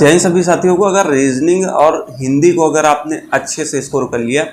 जैन सभी साथियों को, अगर रीजनिंग और हिंदी को अगर आपने अच्छे से स्कोर कर लिया,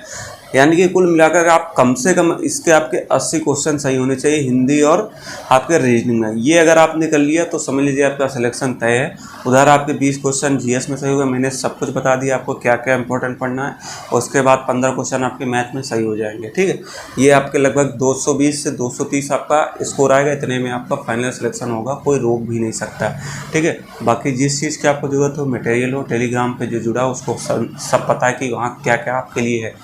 यानी कि कुल मिलाकर आप कम से कम इसके आपके 80 क्वेश्चन सही होने चाहिए हिंदी और आपके रीजनिंग में। ये अगर आपने कर लिया तो समझ लीजिए आपका सिलेक्शन तय है। उधर आपके 20 क्वेश्चन जीएस में सही होगा, मैंने सब कुछ बता दिया आपको क्या क्या इंपॉर्टेंट पढ़ना है। उसके बाद 15 क्वेश्चन आपके मैथ में सही हो जाएंगे। ठीक है, ये आपके लगभग 220 से 230 आपका स्कोर आएगा। इतने में आपका फाइनल सिलेक्शन होगा, कोई रोक भी नहीं सकता। ठीक है, बाकी जिस चीज़ की आपको ज़रूरत हो, मटेरियल हो, टेलीग्राम पे जो जुड़ा उसको सब पता है कि वहाँ क्या क्या आपके लिए है।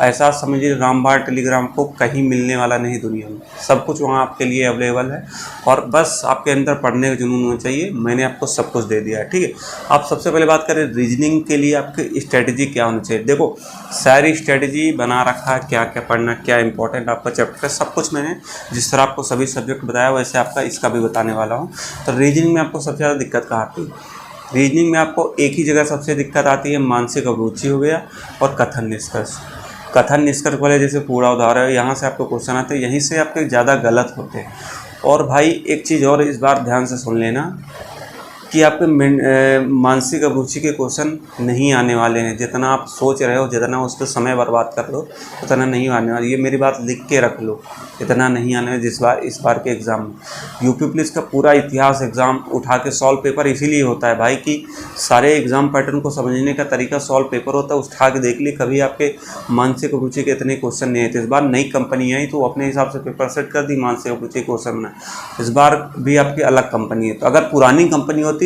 ऐसा समझिए रामबाण टेलीग्राम को कहीं मिलने वाला नहीं दुनिया में, सब कुछ वहाँ आपके लिए अवेलेबल है। और बस आपके अंदर पढ़ने का जुनून होना चाहिए। मैंने आपको सब कुछ दे दिया है। ठीक है, आप सबसे पहले बात करें रीजनिंग के लिए आपकी स्ट्रेटजी क्या होनी चाहिए। देखो, सारी स्ट्रेटजी बना रखा है, क्या क्या पढ़ना, क्या इंपॉर्टेंट आपका चैप्टर, सब कुछ मैंने जिस तरह आपको सभी सब्जेक्ट बताया वैसे आपका इसका भी बताने वाला हूँ। तो रीजनिंग में आपको सबसे ज़्यादा दिक्कत कहाँ आती है? रीजनिंग में आपको एक ही जगह सबसे दिक्कत आती है, मानसिक अभिरुचि हो गया और कथन निष्कर्ष। कथन निष्कर्ष वाले जैसे पूरा उदाहरण है, यहाँ से आपको क्वेश्चन आते हैं, यहीं से आपके ज़्यादा गलत होते हैं। और भाई एक चीज़ और इस बार ध्यान से सुन लेना कि आपके मानसिक अभिरुचि के क्वेश्चन नहीं आने वाले हैं। जितना आप सोच रहे हो, जितना उस पर समय बर्बाद कर लो, उतना नहीं आने वाला। ये मेरी बात लिख के रख लो, इतना नहीं आने इस बार के एग्ज़ाम में। यूपी पुलिस का पूरा इतिहास एग्ज़ाम उठा के सॉल्व पेपर इसीलिए होता है भाई कि सारे एग्ज़ाम पैटर्न को समझने का तरीका सॉल्व पेपर होता है। उठा के देख लिए, कभी आपके मानसिक अभिरुचि के इतने क्वेश्चन नहीं आए थे। इस बार नई कंपनी आई तो अपने हिसाब से पेपर सेट कर दी, मानसिक अभिरुचि क्वेश्चन में। इस बार भी आपकी अलग कंपनी है। तो अगर पुरानी कंपनी होती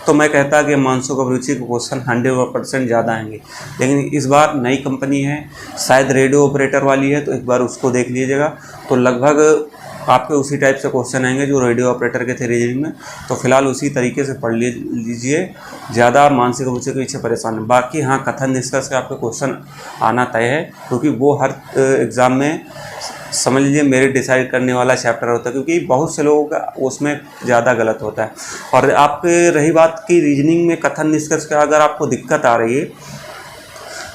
तो मैं कहता कि मानसिक अभिरुचि के क्वेश्चन 100% ज़्यादा आएंगे, लेकिन इस बार नई कंपनी है, शायद रेडियो ऑपरेटर वाली है, तो एक बार उसको देख लीजिएगा। तो लगभग आपके उसी टाइप से क्वेश्चन आएंगे जो रेडियो ऑपरेटर के थे रीजनिंग में। तो फिलहाल उसी तरीके से पढ़ लीजिए, ज़्यादा मानसिक अभिरुचि के पीछे परेशान है। बाकी हाँ, कथन निष्कर्ष का आपके क्वेश्चन आना तय है, क्योंकि वो हर एग्ज़ाम में समझ लीजिए मेरिट डिसाइड करने वाला चैप्टर होता है, क्योंकि बहुत से लोगों का उसमें ज़्यादा गलत होता है। और आपके रही बात की रीजनिंग में कथन निष्कर्ष का अगर आपको दिक्कत आ रही है,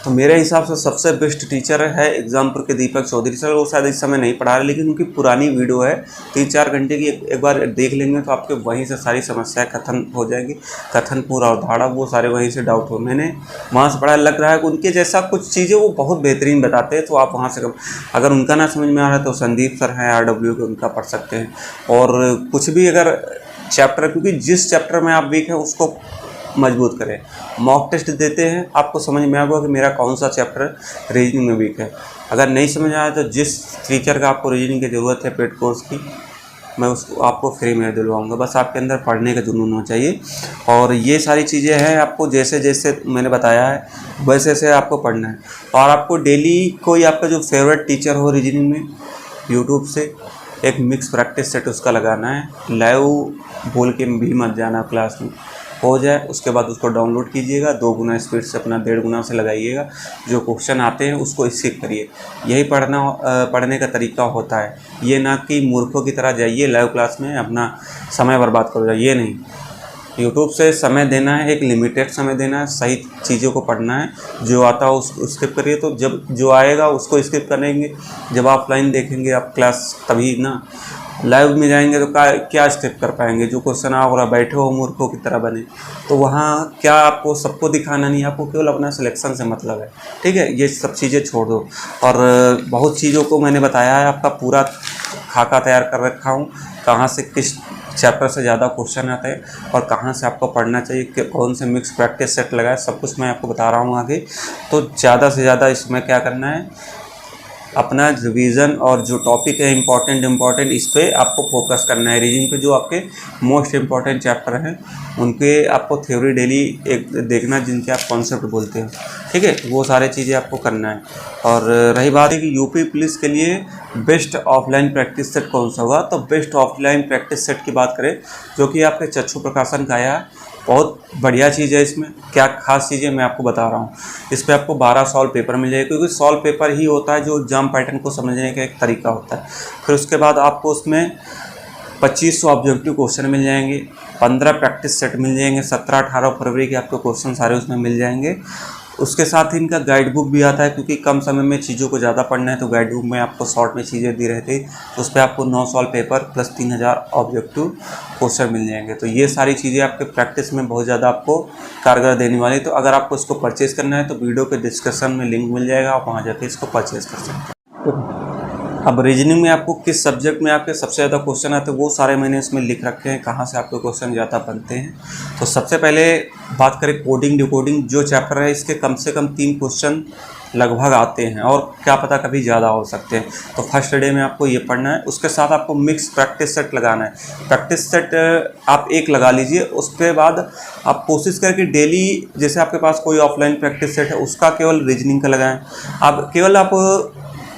तो मेरे हिसाब से सबसे बेस्ट टीचर है एग्जामपुर के दीपक चौधरी सर। वो शायद इस समय नहीं पढ़ा रहे, लेकिन उनकी पुरानी वीडियो है 3-4 घंटे की, एक बार देख लेंगे तो आपके वहीं से सारी समस्याएं खत्म हो जाएंगी। कथन पूरा अवधारणा वो सारे वहीं से डाउट हो, मैंने वहाँ से पढ़ा। लग रहा है कि उनके जैसा कुछ चीज़ें वो बहुत बेहतरीन बताते हैं, तो आप वहाँ से अगर उनका ना समझ में आ रहा है तो संदीप सर हैं RW के, उनका पढ़ सकते हैं। और कुछ भी अगर चैप्टर, क्योंकि जिस चैप्टर में आप वीक हैं उसको मजबूत करें। मॉक टेस्ट देते हैं, आपको समझ में आएगा कि मेरा कौन सा चैप्टर रीजनिंग में वीक है। अगर नहीं समझ आया तो जिस टीचर का आपको रीजनिंग की ज़रूरत है पेड कोर्स की, मैं उसको आपको फ्री में दिलवाऊंगा। बस आपके अंदर पढ़ने का जुनून होना चाहिए। और ये सारी चीज़ें हैं, आपको जैसे जैसे मैंने बताया है वैसे वैसे आपको पढ़ना है। और आपको डेली कोई आपका जो फेवरेट टीचर हो रीजनिंग में, यूट्यूब से एक मिक्स प्रैक्टिस सेट उसका लगाना है। लाइव बोल के भी मत जाना, क्लास में हो जाए उसके बाद उसको डाउनलोड कीजिएगा, 2 गुना स्पीड से, अपना 1.5 गुना से लगाइएगा। जो क्वेश्चन आते हैं उसको स्किप करिए। यही पढ़ने का तरीका होता है। ये ना कि मूर्खों की तरह जाइए लाइव क्लास में अपना समय बर्बाद करो, ये नहीं। यूट्यूब से समय देना है, एक लिमिटेड समय देना है, सही चीज़ों को पढ़ना है। जो आता हो उसको स्किप करिए, तो जब जो आएगा उसको स्किप करेंगे। जब ऑफलाइन देखेंगे आप क्लास, तभी ना लाइव में जाएंगे तो क्या स्टेप कर पाएंगे। जो क्वेश्चन आप और बैठे हो मूर्खों की तरह बने, तो वहाँ क्या आपको सबको दिखाना नहीं, आपको केवल अपना सिलेक्शन से मतलब है। ठीक है, ये सब चीज़ें छोड़ दो। और बहुत चीज़ों को मैंने बताया है, आपका पूरा खाका तैयार कर रखा हूँ, कहाँ से किस चैप्टर से ज़्यादा क्वेश्चन आते हैं और कहाँ से आपको पढ़ना चाहिए, कि कौन से मिक्स प्रैक्टिस सेट लगाए, सब कुछ मैं आपको बता रहा हूँ आगे। तो ज़्यादा से ज़्यादा इसमें क्या करना है, अपना रिवीजन और जो टॉपिक है इम्पॉर्टेंट इस पे आपको फोकस करना है। रीजनिंग पे जो आपके मोस्ट इम्पॉर्टेंट चैप्टर हैं उनके आपको थ्योरी डेली एक देखना, जिनके आप कॉन्सेप्ट बोलते हैं। ठीक है, वो सारे चीज़ें आपको करना है। और रही बात है कि यूपी पुलिस के लिए बेस्ट ऑफलाइन प्रैक्टिस सेट कौन सा होगा, तो बेस्ट ऑफलाइन प्रैक्टिस सेट की बात करें जो कि आपके चक्षु प्रकाशन का आया है, बहुत बढ़िया चीज़ है। इसमें क्या खास चीज़ें मैं आपको बता रहा हूँ। इस पर आपको 12 सॉल्व पेपर मिल जाएगा, क्योंकि सॉल्व पेपर ही होता है जो एग्जाम पैटर्न को समझने का एक तरीका होता है। फिर उसके बाद आपको उसमें 2500 ऑब्जेक्टिव क्वेश्चन मिल जाएंगे, 15 प्रैक्टिस सेट मिल जाएंगे, 17-18 फरवरी के आपको क्वेश्चन सारे उसमें मिल जाएंगे। उसके साथ ही इनका गाइड बुक भी आता है, क्योंकि कम समय में चीज़ों को ज़्यादा पढ़ना है तो गाइड बुक में आपको शॉर्ट में चीज़ें दी रहती है। तो उस पर आपको 9 solve paper plus 3000 objective question मिल जाएंगे। तो ये सारी चीज़ें आपके प्रैक्टिस में बहुत ज़्यादा आपको कारगर देने वाली। तो अगर आपको इसको परचेज़ करना है तो वीडियो के डिस्क्रिप्शन में लिंक मिल जाएगा, आप वहाँ जाके इसको परचेज़ कर सकते हैं। अब रीजनिंग में आपको किस सब्जेक्ट में आपके सबसे ज़्यादा क्वेश्चन आते हैं वो सारे मैंने इसमें लिख रखे हैं, कहाँ से आपके क्वेश्चन ज़्यादा बनते हैं। तो सबसे पहले बात करें कोडिंग डिकोडिंग, जो चैप्टर है इसके कम से कम 3 क्वेश्चन लगभग आते हैं और क्या पता कभी ज़्यादा हो सकते हैं। तो फर्स्ट डे में आपको ये पढ़ना है। उसके साथ आपको मिक्स प्रैक्टिस सेट लगाना है। प्रैक्टिस सेट आप एक लगा लीजिए, उसके बाद आप कोशिश करके डेली, जैसे आपके पास कोई ऑफलाइन प्रैक्टिस सेट है उसका केवल रीजनिंग का लगाएं। आप केवल आप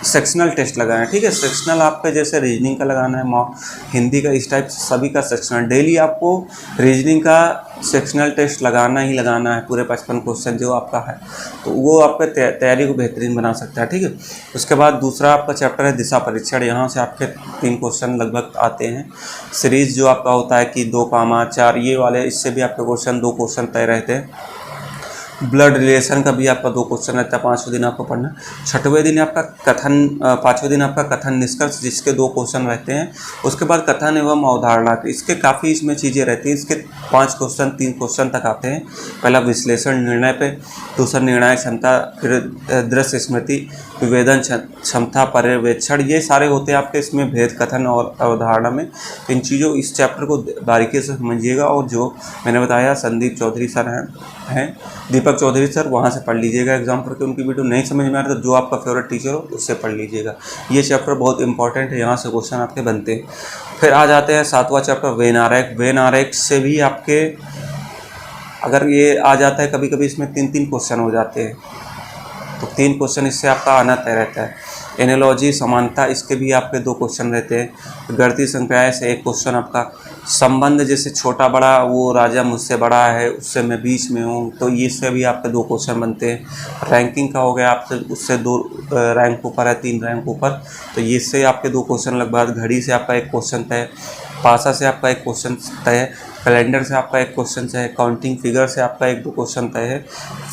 सेक्शनल टेस्ट लगाएं, ठीक है। सेक्शनल आपका जैसे रीजनिंग का लगाना है, हिंदी का, इस टाइप सभी का सेक्शनल। डेली आपको रीजनिंग का सेक्शनल टेस्ट लगाना ही लगाना है, पूरे 55 क्वेश्चन जो आपका है, तो वो आपके तैयारी को बेहतरीन बना सकता है, ठीक है। उसके बाद दूसरा आपका चैप्टर है दिशा परीक्षण। यहाँ से आपके 3 क्वेश्चन लगभग आते हैं। सीरीज जो आपका होता है कि 2, 4 ये वाले, इससे भी आपके क्वेश्चन 2 क्वेश्चन तय रहते हैं। ब्लड रिलेशन का भी आपका 2 क्वेश्चन रहता है, 5वें दिन आपको पढ़ना। 6वें दिन आपका कथन, 5वें दिन आपका कथन निष्कर्ष, जिसके 2 क्वेश्चन रहते हैं। उसके बाद कथन एवं अवधारणा, इसके काफ़ी इसमें चीज़ें रहती हैं। इसके 5 क्वेश्चन 3 क्वेश्चन तक आते हैं। पहला विश्लेषण निर्णय पे, दूसरा निर्णय क्षमता, फिर दृश्य स्मृति, विवेदन क्षमता, पर्यवेक्षण, ये सारे होते हैं आपके इसमें भेद कथन और अवधारणा में। इन चीज़ों, इस चैप्टर को बारीकी से समझिएगा। और जो मैंने बताया संदीप चौधरी सर हैं दीपक चौधरी सर, वहाँ से पढ़ लीजिएगा एग्जाम पर के। उनकी वीडियो नहीं समझ में आ रहा तो जो आपका फेवरेट टीचर हो उससे पढ़ लीजिएगा। ये चैप्टर बहुत इंपॉर्टेंट है, यहाँ से क्वेश्चन आपके बनते हैं। फिर आ जाते हैं 7वां चैप्टर वेन आरेख। वेन आरेख से भी आपके अगर ये आ जाता है, कभी कभी इसमें 3-3 क्वेश्चन हो जाते हैं, तो 3 क्वेश्चन इससे आपका आना तय रहता है। एनालॉजी समानता, इसके भी आपके 2 क्वेश्चन रहते हैं। गणितीय संक्रियाएं से 1 क्वेश्चन आपका। संबंध, जैसे छोटा बड़ा, वो राजा मुझसे बड़ा है उससे मैं बीच में हूँ, तो इससे भी आपके 2 क्वेश्चन बनते हैं। रैंकिंग का हो गया आपसे, उससे 2 रैंक ऊपर है, 3 रैंक ऊपर, तो इससे आपके 2 क्वेश्चन लगभग। घड़ी से आपका 1 क्वेश्चन तय, पासा से आपका 1 क्वेश्चन तय है, कैलेंडर से आपका 1 क्वेश्चन तय है, काउंटिंग फिगर से आपका 1-2 क्वेश्चन तय है,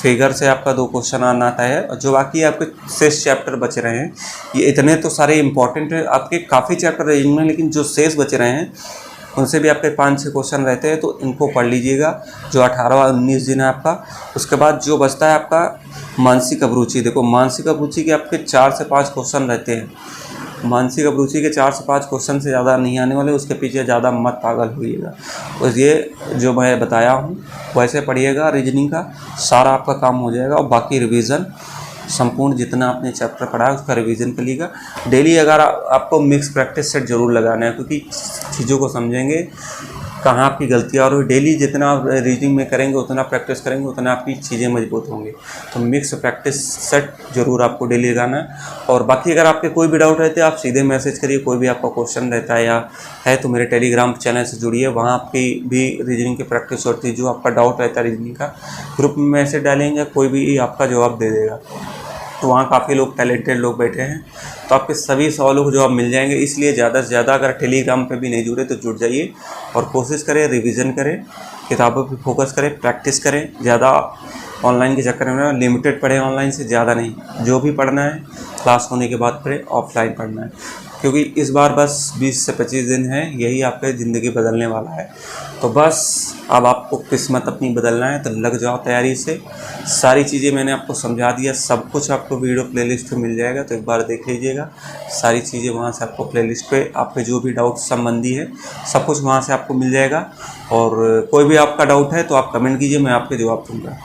फिगर से आपका 2 क्वेश्चन आना तय है। और जो बाकी आपके शेष चैप्टर बच रहे हैं, ये इतने तो सारे इंपॉर्टेंट है आपके, काफ़ी चैप्टर है इनमें, लेकिन जो शेष बच रहे हैं उनसे भी आपके 5-6 क्वेश्चन रहते हैं, तो इनको पढ़ लीजिएगा। जो 18-19 दिन है आपका। उसके बाद जो बचता है आपका मानसिक अभिरुचि। देखो मानसिक अभिरुचि के आपके 4 से 5 क्वेश्चन रहते हैं। मानसिक अभिरुचि के 4 से 5 क्वेश्चन से ज़्यादा नहीं आने वाले, उसके पीछे ज़्यादा मत पागल होइएगा। और ये जो मैं बताया हूँ वैसे पढ़िएगा, रीजनिंग का सारा आपका काम हो जाएगा। और बाकी रिवीजन संपूर्ण जितना आपने चैप्टर पढ़ा है उसका रिवीजन करिएगा डेली। अगर आपको मिक्स प्रैक्टिस सेट जरूर लगाना है, क्योंकि चीज़ों को समझेंगे कहाँ आपकी गलतियाँ और डेली जितना आप रीजनिंग में करेंगे, उतना प्रैक्टिस करेंगे, उतना आपकी चीज़ें मजबूत होंगी। तो मिक्स प्रैक्टिस सेट जरूर आपको डेली लगाना है। और बाकी अगर आपके कोई भी डाउट रहते हैं आप सीधे मैसेज करिए। कोई भी आपका क्वेश्चन रहता है या है तो मेरे टेलीग्राम चैनल से जुड़िए, वहाँ आपकी भी रीजनिंग की प्रैक्टिस होती है। जो आपका डाउट रहता है रीजनिंग का, ग्रुप में मैसेज डालेंगे, कोई भी आपका जवाब दे देगा। तो वहाँ काफ़ी लोग टैलेंटेड लोग बैठे हैं, तो आपके सभी सवालों को जवाब मिल जाएंगे। इसलिए ज़्यादा से ज़्यादा अगर टेलीग्राम पे भी नहीं जुड़े तो जुड़ जाइए और कोशिश करें, रिवीजन करें, किताबों पे फोकस करें, प्रैक्टिस करें। ज़्यादा ऑनलाइन के चक्कर में लिमिटेड पढ़ें, ऑनलाइन से ज़्यादा नहीं। जो भी पढ़ना है क्लास होने के बाद पढ़ें, ऑफलाइन पढ़ना है, क्योंकि इस बार बस 20 से 25 दिन है, यही आपके ज़िंदगी बदलने वाला है। तो बस अब आपको किस्मत अपनी बदलना है, तो लग जाओ तैयारी से। सारी चीज़ें मैंने आपको समझा दिया, सब कुछ आपको वीडियो प्लेलिस्ट पे मिल जाएगा, तो एक बार देख लीजिएगा सारी चीज़ें। वहाँ से आपको प्लेलिस्ट पे आपके जो भी डाउट संबंधी है सब कुछ वहाँ से आपको मिल जाएगा। और कोई भी आपका डाउट है तो आप कमेंट कीजिए, मैं आपके जवाब दूँगा।